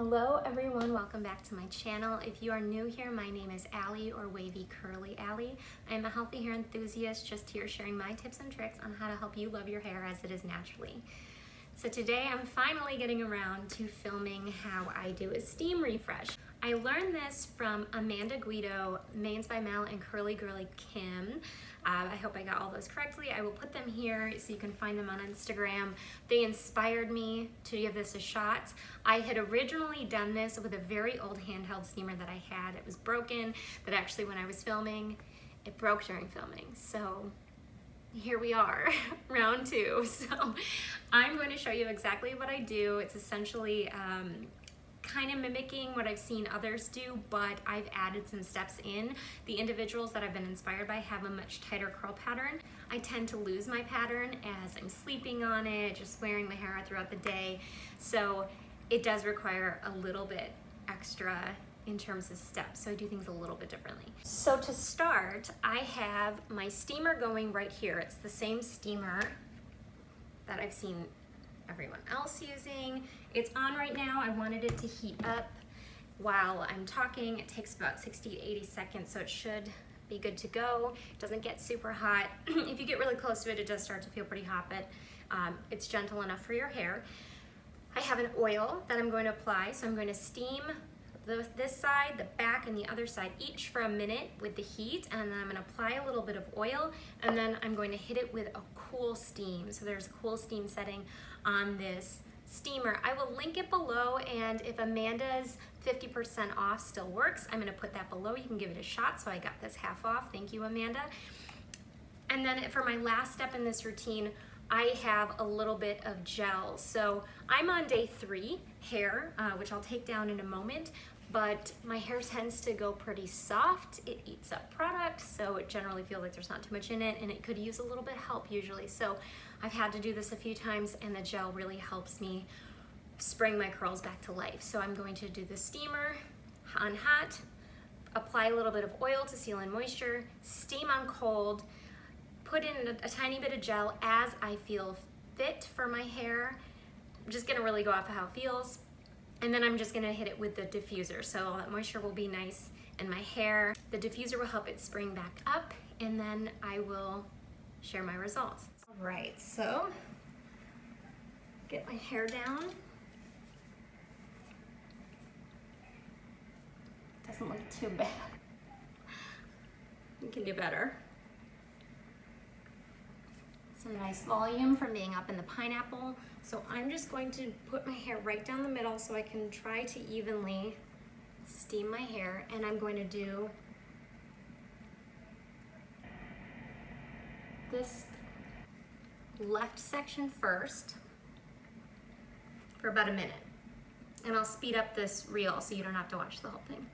Hello everyone, welcome back to my channel. If you are new here, my name is Allie or Wavy Curly Allie. I am a healthy hair enthusiast just here sharing my tips and tricks on how to help you love your hair as it is naturally. So today I'm finally getting around to filming how I do a steam refresh. I learned this from Amanda Guido, Mains by Mel, and Curly Girly Kim. I hope I got all those correctly. I will put them here so you can find them on Instagram. They inspired me to give this a shot. I had originally done this with a very old handheld steamer that I had. It was broken, but actually when I was filming, it broke during filming. So here we are, round two. So I'm going to show you exactly what I do. It's essentially kind of mimicking what I've seen others do, but I've added some steps in. The individuals that I've been inspired by have a much tighter curl pattern. I tend to lose my pattern as I'm sleeping on it, just wearing my hair out throughout the day. So it does require a little bit extra in terms of steps, so I do things a little bit differently. So to start, I have my steamer going right here. It's the same steamer that I've seen everyone else using. It's on right now. I wanted it to heat up while I'm talking. It takes about 60 to 80 seconds, so it should be good to go. It doesn't get super hot. If you get really close to it, it does start to feel pretty hot, but it's gentle enough for your hair. I have an oil that I'm going to apply, so I'm going to steam this side, the back, and the other side each for a minute with the heat, and then I'm going to apply a little bit of oil, and then I'm going to hit it with a cool steam. So there's a cool steam setting on this steamer. I will link it below, and if Amanda's 50% off still works, I'm going to put that below. You can give it a shot, so I got this half off. Thank you, Amanda. And then for my last step in this routine, I have a little bit of gel. So I'm on day 3 hair, which I'll take down in a moment, but my hair tends to go pretty soft. It eats up product, so it generally feels like there's not too much in it, and it could use a little bit of help usually. So I've had to do this a few times, and the gel really helps me spring my curls back to life. So I'm going to do the steamer on hot, apply a little bit of oil to seal in moisture, steam on cold, put in a tiny bit of gel as I feel fit for my hair. I'm just gonna really go off of how it feels. And then I'm just gonna hit it with the diffuser. So all that moisture will be nice in my hair. The diffuser will help it spring back up, and then I will share my results. All right, so get my hair down. Doesn't look too bad. You can do better. Some nice volume from being up in the pineapple. So I'm just going to put my hair right down the middle so I can try to evenly steam my hair, and I'm going to do this left section first for about a minute. And I'll speed up this reel so you don't have to watch the whole thing.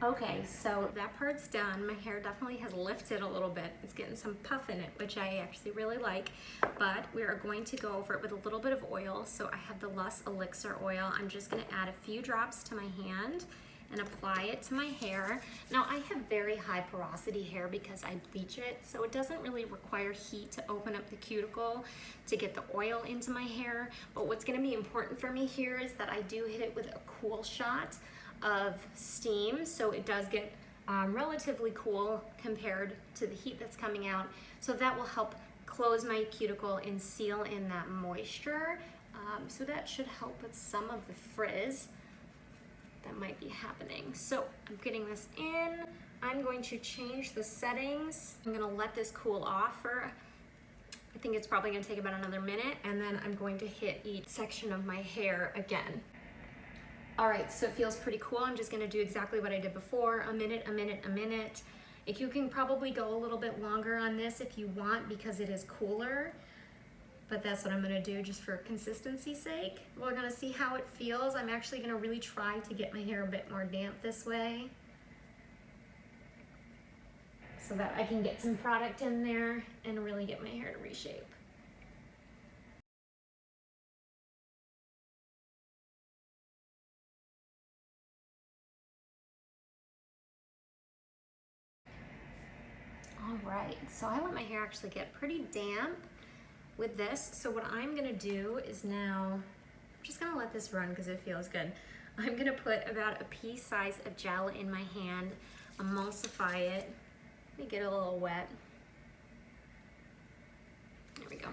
Okay, so that part's done. My hair definitely has lifted a little bit. It's getting some puff in it, which I actually really like, but we are going to go over it with a little bit of oil. So I have the LUS Elixir Oil. I'm just gonna add a few drops to my hand and apply it to my hair. Now I have very high porosity hair because I bleach it, so it doesn't really require heat to open up the cuticle to get the oil into my hair. But what's gonna be important for me here is that I do hit it with a cool shot of steam, so it does get relatively cool compared to the heat that's coming out. So that will help close my cuticle and seal in that moisture. So that should help with some of the frizz that might be happening. So I'm getting this in. I'm going to change the settings. I'm gonna let this cool off for, I think it's probably gonna take about another minute, and then I'm going to hit each section of my hair again. All right, so it feels pretty cool. I'm just gonna do exactly what I did before, a minute, a minute, a minute. If you can probably go a little bit longer on this if you want because it is cooler, but that's what I'm gonna do just for consistency's sake. We're gonna see how it feels. I'm actually gonna really try to get my hair a bit more damp this way so that I can get some product in there and really get my hair to reshape. All right, so I let my hair actually get pretty damp with this. So what I'm gonna do is now, I'm just gonna let this run because it feels good. I'm gonna put about a pea size of gel in my hand, emulsify it. Let me get a little wet. There we go.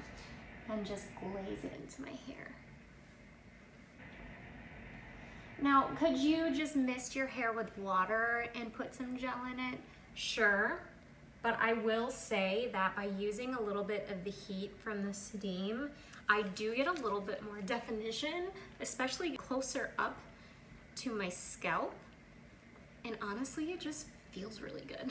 And just glaze it into my hair. Now, could you just mist your hair with water and put some gel in it? Sure, but I will say that by using a little bit of the heat from the steam, I do get a little bit more definition, especially closer up to my scalp. And honestly, it just feels really good.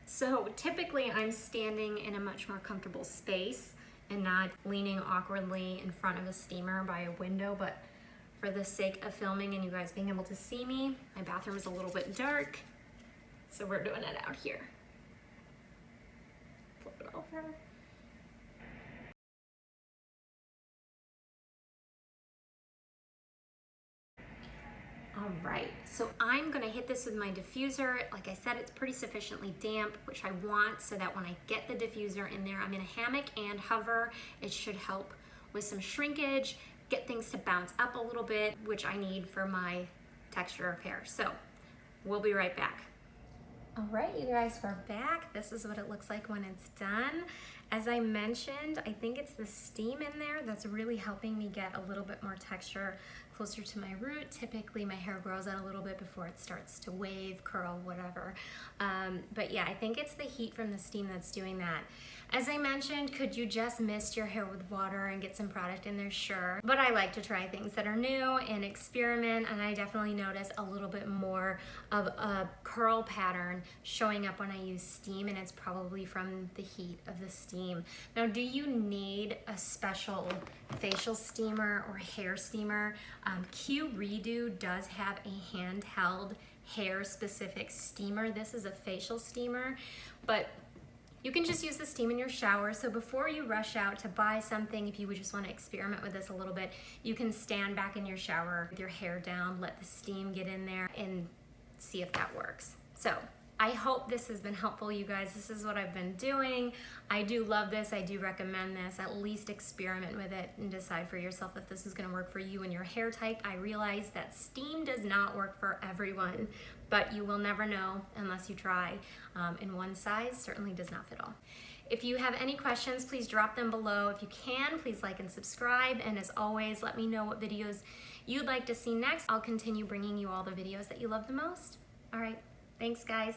So typically I'm standing in a much more comfortable space and not leaning awkwardly in front of a steamer by a window, but for the sake of filming and you guys being able to see me, my bathroom is a little bit dark, so we're doing it out here. Flip it over. All right, so I'm gonna hit this with my diffuser. Like I said, it's pretty sufficiently damp, which I want so that when I get the diffuser in there, I'm in a hammock and hover. It should help with some shrinkage, get things to bounce up a little bit, which I need for my texture of hair. So we'll be right back. All right, you guys, we're back. This is what it looks like when it's done. As I mentioned, I think it's the steam in there that's really helping me get a little bit more texture closer to my root. Typically my hair grows out a little bit before it starts to wave, curl, whatever. But yeah, I think it's the heat from the steam that's doing that. As I mentioned, could you just mist your hair with water and get some product in there? Sure. But I like to try things that are new and experiment, and I definitely notice a little bit more of a curl pattern showing up when I use steam, and it's probably from the heat of the steam. Now, do you need a special facial steamer or hair steamer? Q-Redew does have a handheld hair specific steamer. This is a facial steamer, but you can just use the steam in your shower. So before you rush out to buy something, if you would just want to experiment with this a little bit, you can stand back in your shower with your hair down, let the steam get in there and see if that works. So I hope this has been helpful, you guys. This is what I've been doing. I do love this. I do recommend this. At least experiment with it and decide for yourself if this is gonna work for you and your hair type. I realize that steam does not work for everyone, but you will never know unless you try. And one size certainly does not fit all. If you have any questions, please drop them below. If you can, please like and subscribe. And as always, let me know what videos you'd like to see next. I'll continue bringing you all the videos that you love the most. All right, thanks guys.